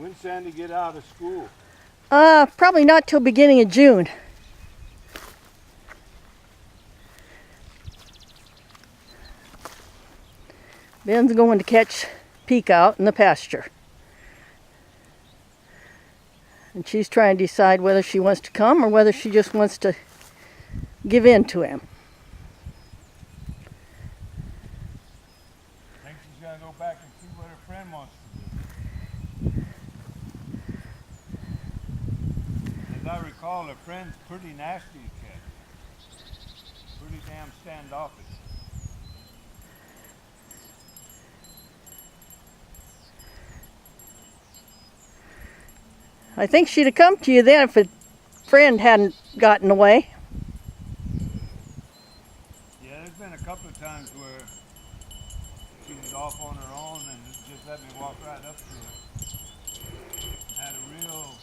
When's Sandy get out of school? Probably not till beginning of June. Ben's going to catch Pica out in the pasture. And she's trying to decide whether she wants to come or whether she just wants to give in to him. I think she's going to go back and see what her friend wants to do. As I recall, her friend's pretty nasty to catch. Pretty damn standoffish. I think she'd have come to you then if a friend hadn't gotten away. Yeah, there's been a couple of times where she was off on her own and just let me walk right up to her. Had a real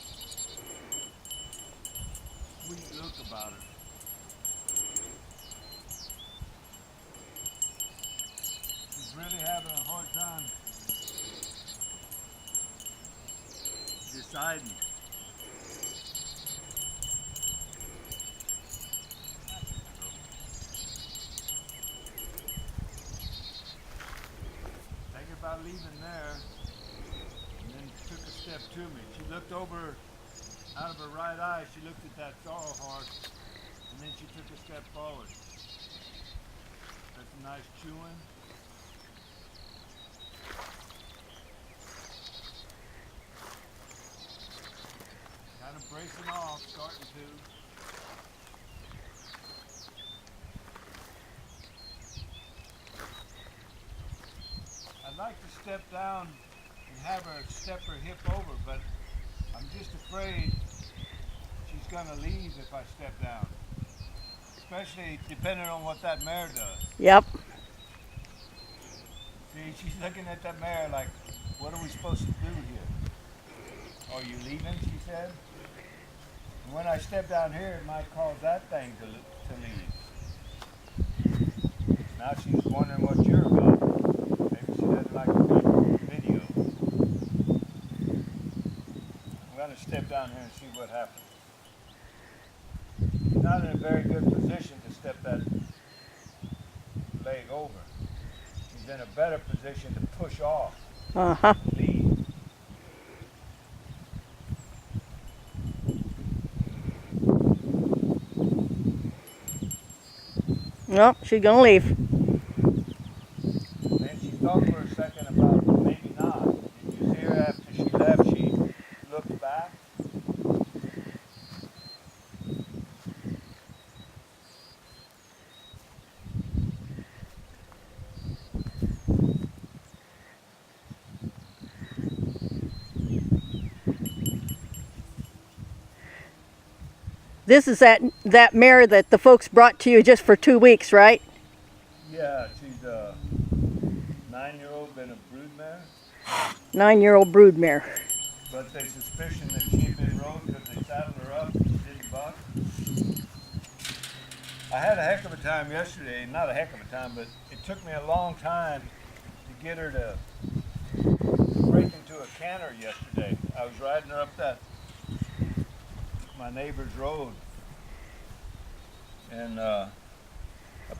sweet look about her. She's really having a hard time deciding. Thinking about leaving there, and then took a step to me. She looked over out of her right eye. She looked at that sorrel horse, and then she took a step forward. That's a nice chewing. Kind of bracing off, starting to. I'd like to step down and have her step her hip over, but I'm just afraid she's gonna leave if I step down. Especially depending on what that mare does. Yep. See, she's looking at that mare like, what are we supposed to do here? Are you leaving, she said. And when I step down here, it might cause that thing to leave. Now she's wondering what you're about. Maybe she doesn't like the video. I'm going to step down here and see what happens. She's not in a very good position to step that leg over. She's in a better position to push off. Uh-huh. Lead. No, she's gonna leave. Then she thought for a second about maybe not. Did you see her after she left? She looked back. This is that mare that the folks brought to you just for 2 weeks, right? Yeah, she's a 9-year-old, been a brood mare. 9-year-old brood mare. But they suspicion that she had been rode because they saddled her up and didn't buck. I had a heck of a time yesterday. Not a heck of a time, but it took me a long time to get her to break into a canter yesterday. I was riding her up my neighbor's road, and I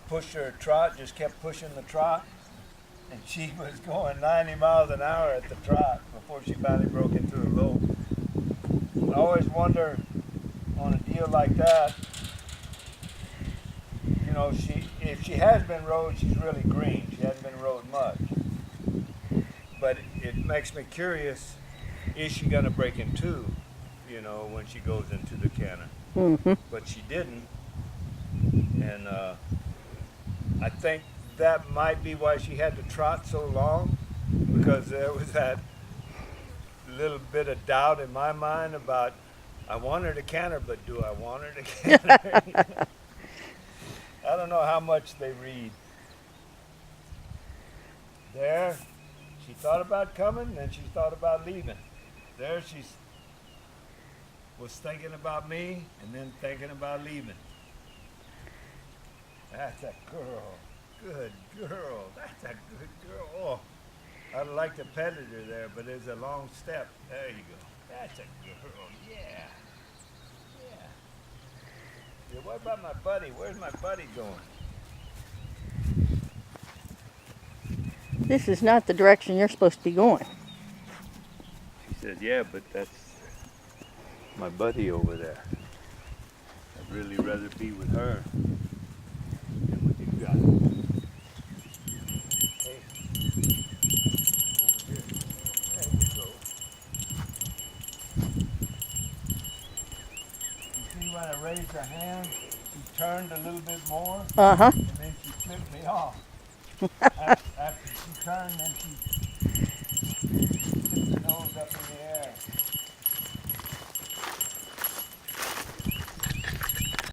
pushed her a trot, just kept pushing the trot, and she was going 90 miles an hour at the trot before she finally broke into a lope. I always wonder on a deal like that, you know, if she has been rode, she's really green. She hasn't been rode much. But it makes me curious, is she going to break in two, you know, when she goes into the canter? Mm-hmm. But she didn't. And I think that might be why she had to trot so long, because there was that little bit of doubt in my mind about, I want her to canter, but do I want her to canter? I don't know how much they read. There, she thought about coming, then she thought about leaving. There she was thinking about me, and then thinking about leaving. That's a girl. Good girl. That's a good girl. Oh, I like to pet her there, but there's a long step. There you go. That's a girl. Yeah. Yeah, what about my buddy? Where's my buddy going? This is not the direction you're supposed to be going. She said, yeah, but that's my buddy over there. I'd really rather be with her than with you guys. Hey, over here. There you go. You see when I raised her hand, she turned a little bit more, Uh-huh. and then she flipped me off. After she turned, then she tipped her nose up in the air.